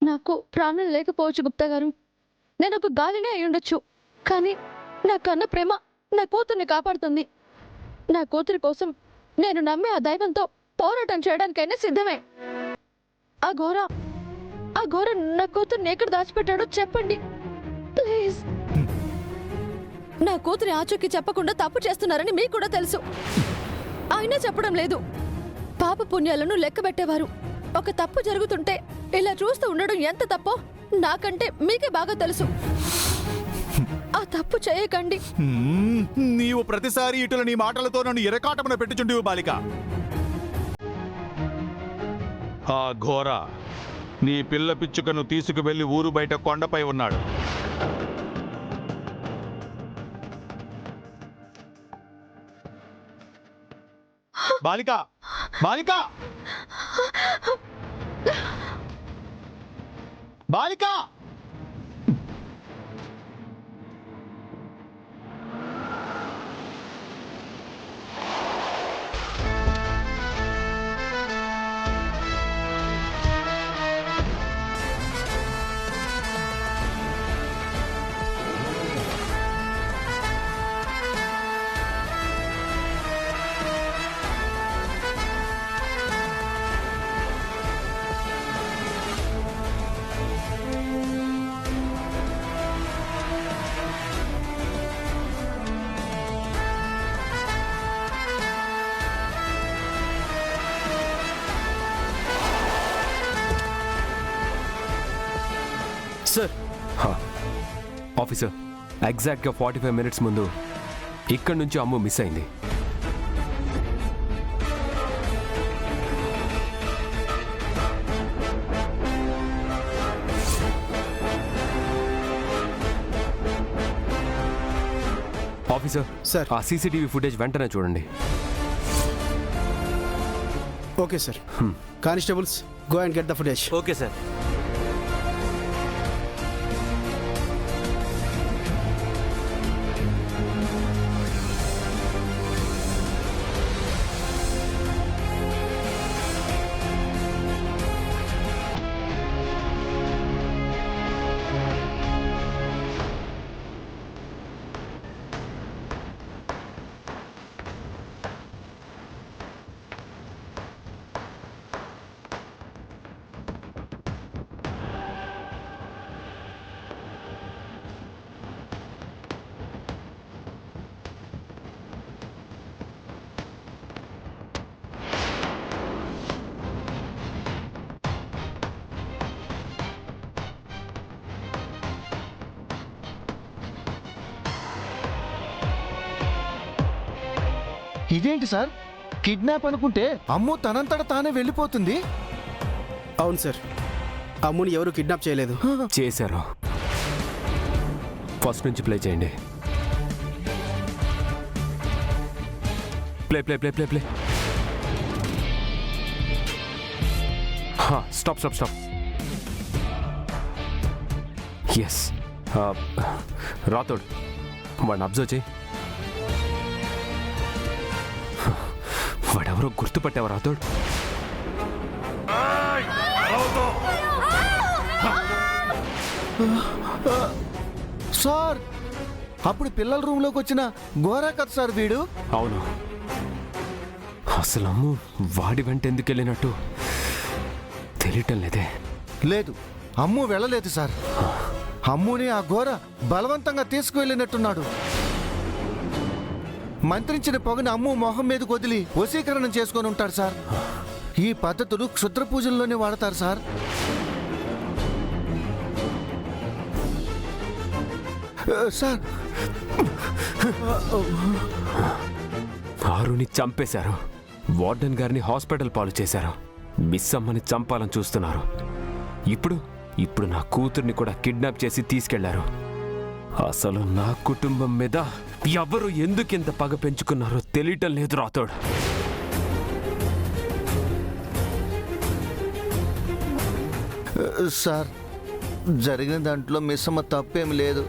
నాకు ప్రాణం లేకపోవచ్చు గుప్తా గారు. నేను ఒక గాలినే అయి ఉండొచ్చు. కానీ నా కన్న ప్రేమ నా కూతుర్ని కాపాడుతుంది. నా కూతురి కోసం నేను నమ్మే ఆ దైవంతో పోరాటం చేయడానికైనా సిద్ధమే. ఆ ఘోర నా కూతుర్ని ఎక్కడ దాచిపెట్టాడో చెప్పండి ప్లీజ్. నా కూతురి ఆచూకీ చెప్పకుండా తప్పు చేస్తున్నారని మీకు కూడా తెలుసు, అయినా చెప్పడం లేదు. పాప పుణ్యాలను లెక్క పెట్టేవారు. ఒక తప్పు జరుగుతుంటే ఇలా చూస్తూ ఉండడం ఎంత తప్పో నాకంటే మీకే బాగా తెలుసు. ఆ తప్పు చేయకండి. నీవు ప్రతిసారి ఇటుల నీ మాటలతో నన్ను ఎరకాటమున పెట్టుచుంటివి బాలిక. ఆ ఘోర నీ పిల్ల పిచ్చుకను తీసుకువెళ్లి ఊరు బయట కొండపై ఉన్నాడు. బాలిక, బాలిక, బాలిక! సార్, ఆఫీసర్, ఎగ్జాక్ట్గా 45 మినిట్స్ ముందు ఇక్కడి నుంచి అమ్ము మిస్ అయింది. ఆఫీసర్ సార్, ఆ సీసీటీవీ ఫుటేజ్ వెంటనే చూడండి. Okay sir. Constables, go and get the footage. Okay sir. ఇదేంటి సార్, కిడ్నాప్ అనుకుంటే అమ్ము తనంతట తానే వెళ్ళిపోతుంది. అవును సార్, అమ్ముని ఎవరు కిడ్నాప్ చేయలేదు. చేశారు. ఫస్ట్ నుంచి ప్లే చేయండి. Play play play play play. Stop stop stop. Yes, Rathod, వాడిని అబ్జర్వ్ చేయి. వాడెవరో గుర్తుపట్టావా రాథోడ్? సార్, అప్పుడు పిల్లల రూమ్లోకి వచ్చిన ఘోరా కదా సార్ వీడు? అవును. అసలు అమ్ము వాడి వెంట ఎందుకు వెళ్ళినట్టు తెలియటం లేదే. లేదు, అమ్ము వెళ్ళలేదు సార్. అమ్ముని ఆ ఘోర బలవంతంగా తీసుకువెళ్ళినట్టున్నాడు. మంత్రించిన పొగని అమ్ము మొహం మీదకి వదిలి వశీకరణం చేసుకొని ఉంటాడు సార్. ఈ పద్ధతులు క్షుద్ర పూజల్లోనే వాడతారు సార్. సార్, ఆరుని చంపేశారు. వార్డెన్ గారిని హాస్పిటల్ పాలు చేశారు. మిస్ అమ్మని చంపాలని చూస్తున్నారు. ఇప్పుడు నా కూతుర్ని కూడా కిడ్నాప్ చేసి తీసుకెళ్లారు. అసలు నా కుటుంబం మీద ఎవరు ఎందుకింత పగ పెంచుకున్నారో తెలియటం లేదు రాథోడ్. సార్, జరిగిన దాంట్లో మిస్ అమ్మ తప్పేం లేదు.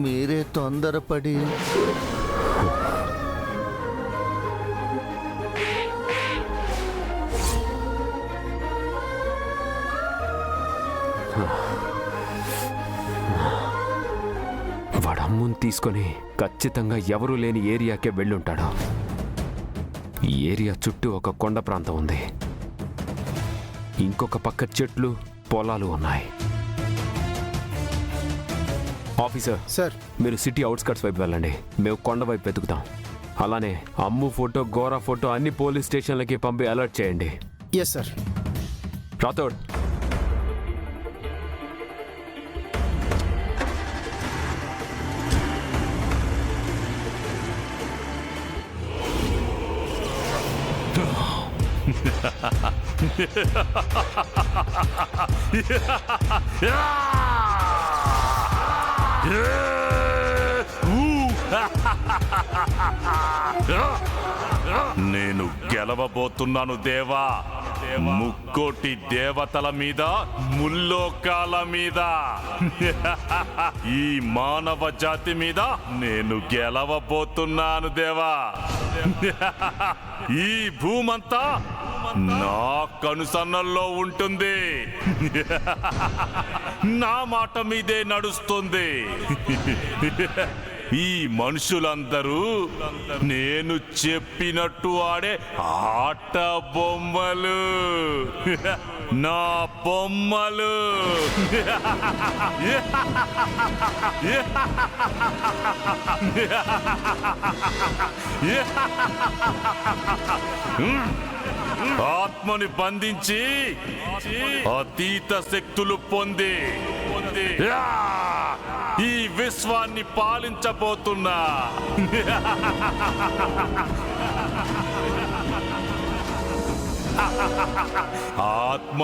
మీరే తొందరపడి వాడు అమ్ముని తీసుకొని ఖచ్చితంగా ఎవరూ లేని ఏరియాకే వెళ్ళుంటాడు. ఈ ఏరియా చుట్టూ ఒక కొండ ప్రాంతం ఉంది. ఇంకొక పక్క చెట్లు, పొలాలు ఉన్నాయి. ఆఫీసర్, సార్ మీరు సిటీ అవుట్స్కట్స్ వైపు వెళ్ళండి. మేము కొండ వైపు వెతుకుతాం. అలానే అమ్ము ఫోటో, గోరా ఫోటో అన్ని పోలీస్ స్టేషన్లకి పంపి అలర్ట్ చేయండి. Yes sir. రాథోడ్, నేను గెలవబోతున్నాను దేవా. ముక్కోటి దేవతల మీద, ముల్లోకాల మీద, ఈ మానవ జాతి మీద నేను గెలవబోతున్నాను దేవా. ఈ భూమంతా నా కనుసన్నల్లో ఉంటుంది. నా మాట మీదే నడుస్తుంది. ఈ మనుషులందరూ నేను చెప్పినట్టు ఆడే ఆట బొమ్మలు, నా బొమ్మలు. ఆత్మని బంధించి అతీత శక్తులు పొంది ఈ విశ్వాన్ని పాలించబోతున్నా. ఆత్మ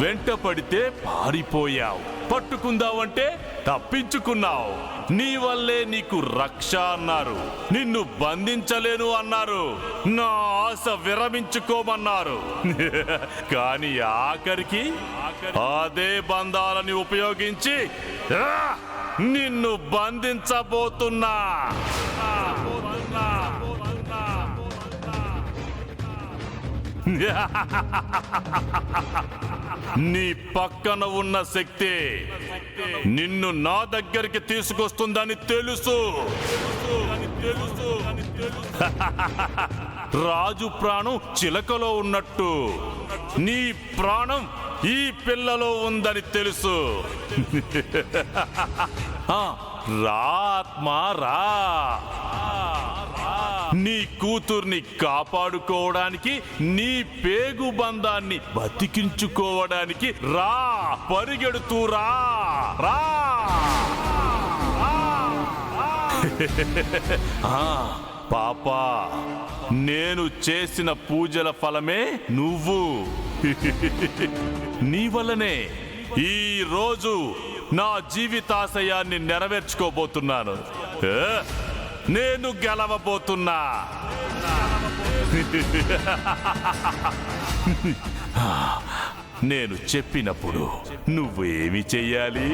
వెంట పడితే పారిపోయావు, పట్టుకుందావంటే తప్పించుకున్నావు. నీ వల్లే నీకు రక్ష అన్నారు, నిన్ను బంధించలేను అన్నారు, నా ఆశ విరమించుకోమన్నారు. కానీ ఆఖరికి అదే బంధాలని ఉపయోగించి నిన్ను బంధించబోతున్నా. నీ పక్కన ఉన్న శక్తి నిన్ను నా దగ్గరికి తీసుకొస్తుందని తెలుసు. రాజు ప్రాణం చిలకలో ఉన్నట్టు నీ ప్రాణం ఈ పిల్లలో ఉందని తెలుసు. రా ఆత్మా రా. నీ కూతుర్ని కాపాడుకోవడానికి, నీ పేగు బంధాన్ని బతికించుకోవడానికి రా, పరిగెడుతూ రా రా. పాపా, నేను చేసిన పూజల ఫలమే నువ్వు. నీ వల్లనే ఈ రోజు నా జీవితాశయాన్ని నెరవేర్చుకోబోతున్నాను. నేను గెలవబోతున్నా. నేను చెప్పినప్పుడు నువ్వు ఏమి చెయ్యాలి?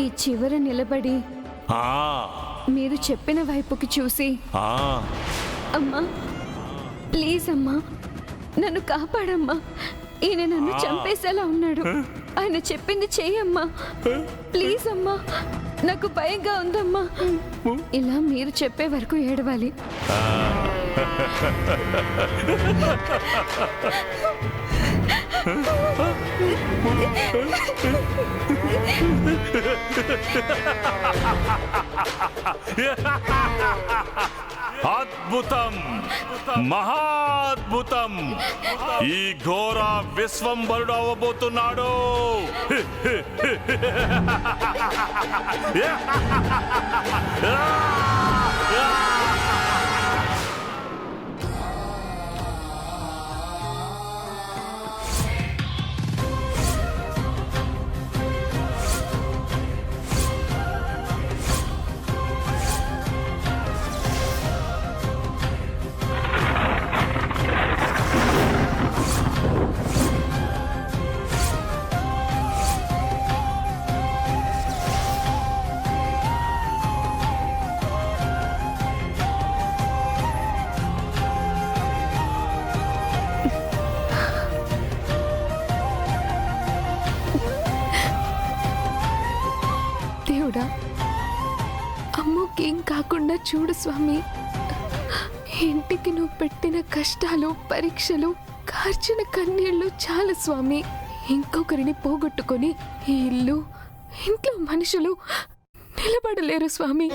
ఈ చివర నిలబడి మీరు చెప్పిన వైపుకి చూసి, అమ్మా ప్లీజ్ అమ్మా నన్ను కాపాడమ్మా, ఈయన నన్ను చంపేసేలా ఉన్నాడు, ఆయన చెప్పింది చెయ్యమ్మా, ప్లీజ్ అమ్మా, నాకు భయంగా ఉందమ్మా, ఇలా మీరు చెప్పే వరకు ఏడవాలి. అద్భుతం, మహాద్భుతం. ఈ ఘోర విశ్వంభరుడు అవ్వబోతున్నాడు. అమ్ముకేం కాకుండా చూడు స్వామి. ఇంటికి నువ్వు పెట్టిన కష్టాలు, పరీక్షలు, కార్చిన కన్నీళ్లు చాలు స్వామి. ఇంకొకరిని పోగొట్టుకొని ఈ ఇల్లు, ఇంట్లో మనుషులు నిలబడలేరు స్వామి.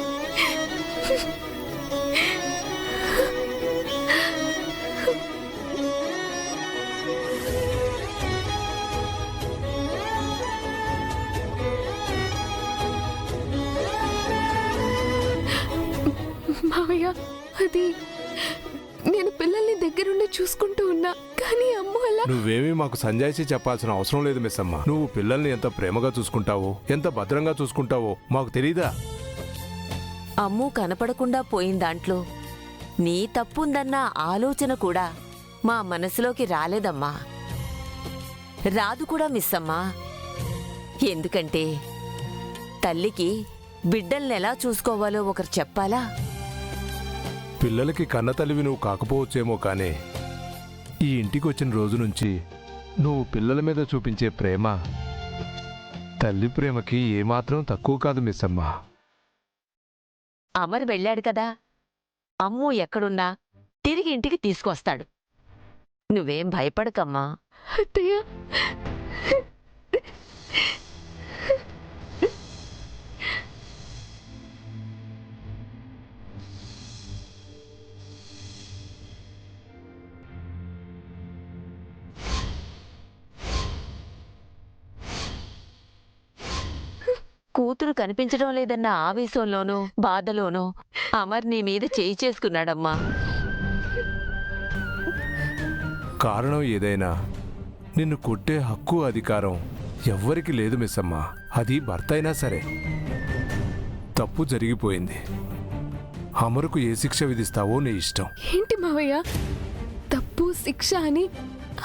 మావయ్య, అది నేను పిల్లల్ని దగ్గరుండి చూసుకుంటూ ఉన్నా, కానీ అమ్మ అలా. నువ్వేమీ మాకు సంజాయిషి చెప్పాల్సిన అవసరం లేదు మిస్ అమ్మ. నువ్వు పిల్లల్ని ఎంత ప్రేమగా చూసుకుంటావో, ఎంత భద్రంగా చూసుకుంటావో మాకు తెలీదా? అమ్ము కనపడకుండా పోయిన దాంట్లో నీ తప్పుందన్న ఆలోచన కూడా మా మనసులోకి రాలేదమ్మా. రాదు కూడా మిస్సమ్మా. ఎందుకంటే తల్లికి బిడ్డల్నెలా చూసుకోవాలో ఒకరు చెప్పాలా? పిల్లలకి కన్నతల్లివి నువ్వు కాకపోవచ్చేమో కానీ ఈ ఇంటికి వచ్చిన రోజు నుంచి నువ్వు పిల్లల మీద చూపించే ప్రేమ తల్లి ప్రేమకి ఏమాత్రం తక్కువ కాదు మిస్ అమ్మా. అమర్ వెళ్ళాడు కదా, అమ్ము ఎక్కడున్నా తిరిగి ఇంటికి తీసుకొస్తాడు. నువ్వేం భయపడకమ్మా. అత్తయ్య, కూతురు కనిపించడం లేదన్న ఆవేశంలోనూ బాధలోనూ అమర్ నీ మీద చేయి చేసుకున్నాడమ్మా. కారణం ఏదైనా నిన్ను కొట్టే హక్కు, అధికారం ఎవ్వరికి లేదు మిస్ అమ్మా. అది భర్త అయినా సరే. తప్పు జరిగిపోయింది. అమరుకు ఏ శిక్ష విధిస్తావో నీ ఇష్టం. ఏంటి మావయ్య, తప్పు శిక్ష అని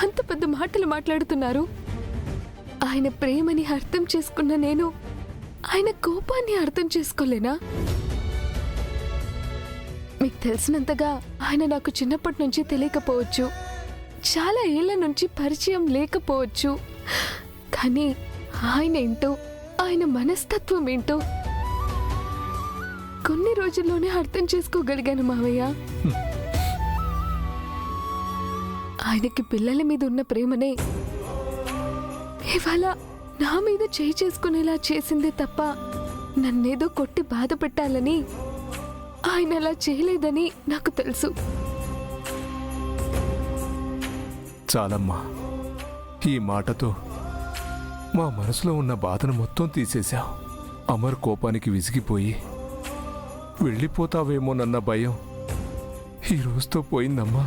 అంత పెద్ద మాటలు మాట్లాడుతున్నారు? ఆయన ప్రేమని అర్థం చేసుకున్న నేను ఆయన కోపాన్ని అర్థం చేసుకోలేనా? మీకు తెలిసినంతగా ఆయన నాకు చిన్నప్పటి నుంచి తెలియకపోవచ్చు, చాలా ఏళ్ల నుంచి పరిచయం లేకపోవచ్చు. కానీ ఆయన ఏంటో, ఆయన మనస్తత్వం ఏంటో కొన్ని రోజుల్లోనే అర్థం చేసుకోగలిగాను మావయ్య. ఆయనకి పిల్లల మీద ఉన్న ప్రేమనే ఇవాళ నా మీద చేయి చేసుకునేలా చేసిందే తప్ప నన్నేదో కొట్టి బాధ పెట్టాలని ఆయన అలా చేయలేదని నాకు తెలుసు. చాలమ్మా, ఈ మాటతో మా మనసులో ఉన్న బాధను మొత్తం తీసేశావు. అమర్ కోపానికి విసిగిపోయి వెళ్ళిపోతావేమోనన్న భయం ఈ రోజుతో పోయిందమ్మా.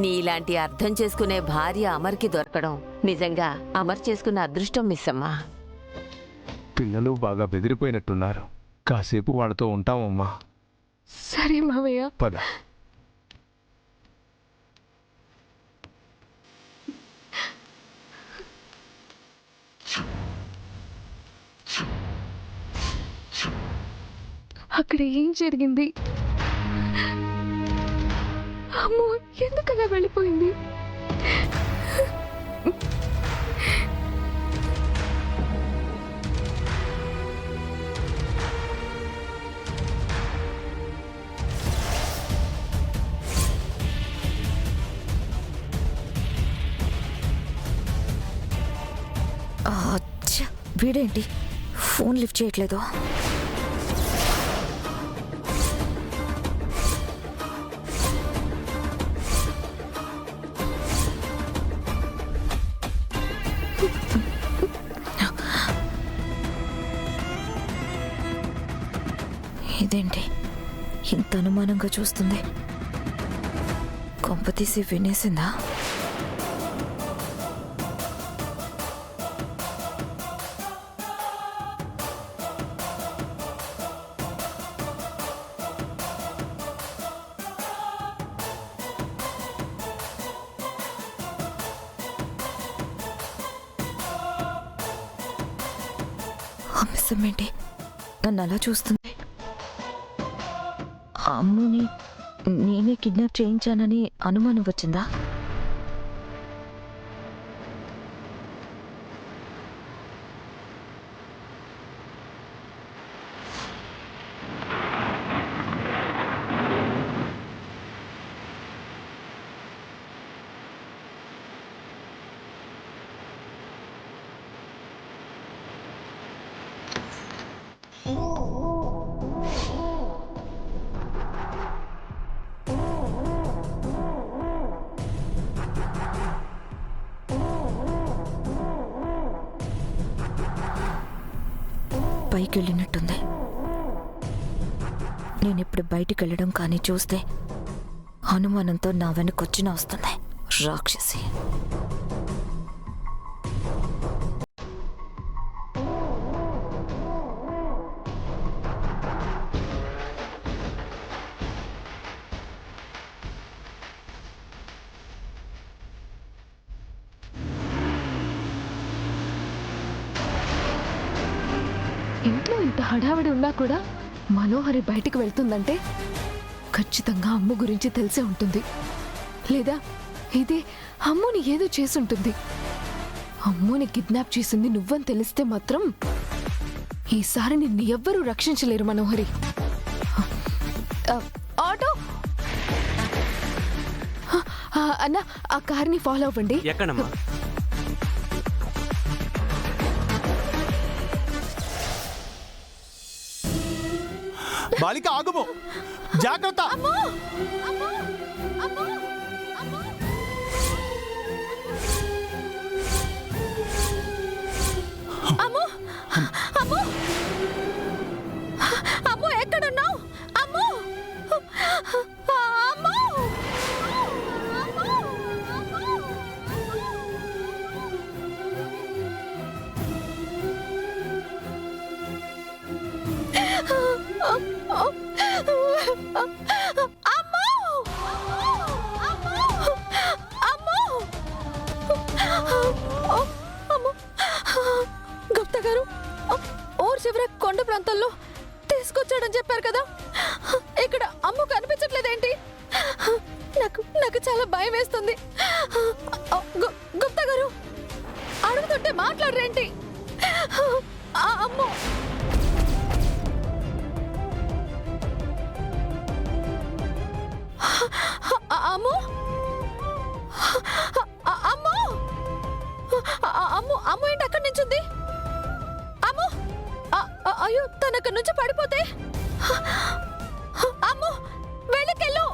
నీలాంటి అర్థం చేసుకునే భార్య అమర్కి దొరకడం నిజంగా అమర్ చేసుకున్న అదృష్టం మిస్సమ్మా. పిల్లలు బాగా బెదిరిపోయినట్టున్నారు. కాసేపు వాళ్ళతో ఉంటామమ్మా. సరే మావయ్య. పద. అక్కడ ఏం జరిగింది? అమ్మో, ఎందుకలా వెళ్ళిపోయింది? వీడేంటి ఫోన్ లిఫ్ట్ చేయట్లేదు? ఇదేంటి ఇంత అనుమానంగా చూస్తుంది? కొంప తీసి వినేసిందా? అమ్మేంటి నన్ను అలా చూస్తుంది? అమ్ముని నేనే కిడ్నాప్ చేయించానని అనుమానం వచ్చిందా? పైకి వెళ్ళినట్టుంది. నేనిప్పుడు బయటికి వెళ్ళడం కానీ చూస్తే అనుమానంతో నా వెనకొచ్చిన వస్తుంది రాక్షసి. ఇంట్లో ఇంత హడావిడి ఉన్నా కూడా మనోహరి బయటికి వెళ్తుందంటే ఖచ్చితంగా అమ్ము గురించి తెలిసే ఉంటుంది, లేదా ఇదే అమ్ముని ఏదో చేసుంటుంది. అమ్ముని కిడ్నాప్ చేసింది నువ్వని తెలిస్తే మాత్రం ఈసారి నిన్ను ఎవ్వరూ రక్షించలేరు మనోహరి. ఆటో అన్న, ఆ కార్ని ఫాలో అవ్వండి. ఎక్కడమ్మా? బాలిక ఆగుము, జాగ్రత్త. అమ్మో ఎక్కడున్నావు? అమ్మో అమ్మో గుప్తా గారు ఊరు చివర కొండ ప్రాంతాల్లో తీసుకొచ్చాడని చెప్పారు కదా, ఇక్కడ అమ్ము కనిపించట్లేదేంటి? నాకు చాలా భయం వేస్తుంది. గుప్తా గారు అడుగుతుంటే మాట్లాడరేంటి? అమ్మో అమ్ము అమ్ము అమ్ము అమ్ము ఏంటి అక్కడి నుంచి ఉంది? అమ్ము అయ్యో తను అక్కడి నుంచి పడిపోతే. అమ్ము వెనకెళ్ళు,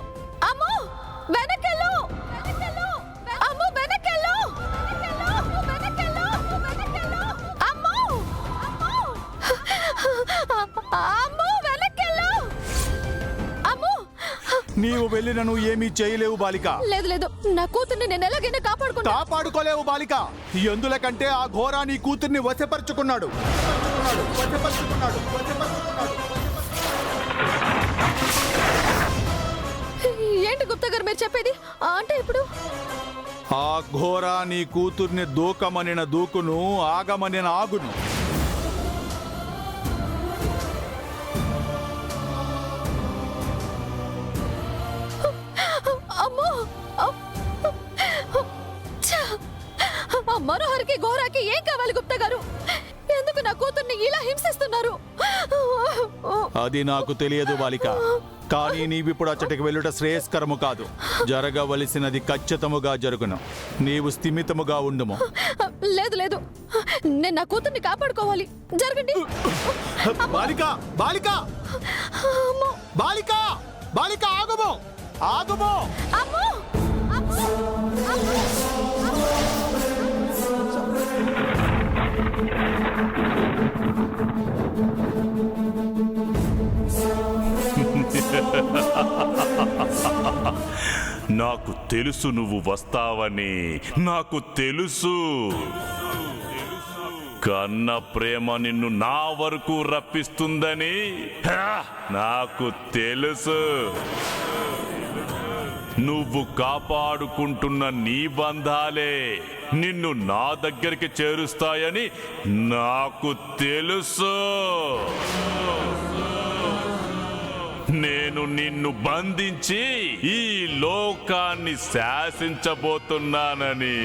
అమ్ము వెనకెళ్ళు, అమ్ము వెనకెళ్ళు, అమ్ము అమ్ము వెనకెళ్ళు. అమ్ము నీవు వెళ్ళి నన్ను ఏమీ చేయలేవు బాలిక. లేదు లేదు, నా కూతుర్ని నేను ఎలాగైనా కాపాడుకోలేవు బాలిక. ఎందులకంటే ఆ ఘోర నీ కూతుర్ని వశపరుచుకున్నాడు. ఏంటి గుప్తా గారు మీరు చెప్పేది? అంటే ఇప్పుడు ఆ ఘోర నీ కూతుర్ని దూకమనిన దూకును, ఆగమనిన ఆగును. మనోహర్కి ఘోరాకి ఏం కావాలి గుప్తా గారు? ఎందుకు నా కూతుర్ని ఇలా హింసిస్తున్నారు? అది నాకు తెలియదు బాలిక. కానీ నీవిప్పుడు అచ్చటికి వెళ్ళుట శ్రేయస్కరము కాదు. జరగవలసినది ఖచ్చితముగా జరుగును. నీవు స్థిమితముగా ఉండుము. లేదు లేదు, నేను నా కూతుర్ని కాపాడుకోవాలి. జరగండి. బాలిక బాలిక బాలిక బాలిక ఆగుము, ఆగుము. అమ్మో అమ్మో అమ్మో నాకు తెలుసు నువ్వు వస్తావని, నాకు తెలుసు. కన్న ప్రేమ నిన్ను నా వరకు రప్పిస్తుందని నాకు తెలుసు. నువ్వు కాపాడుకుంటున్న నీ బంధాలే నిన్ను నా దగ్గరికి చేరుస్తాయని నాకు తెలుసు. నేను నిన్ను బంధించి ఈ లోకాన్ని శాసించబోతున్నానని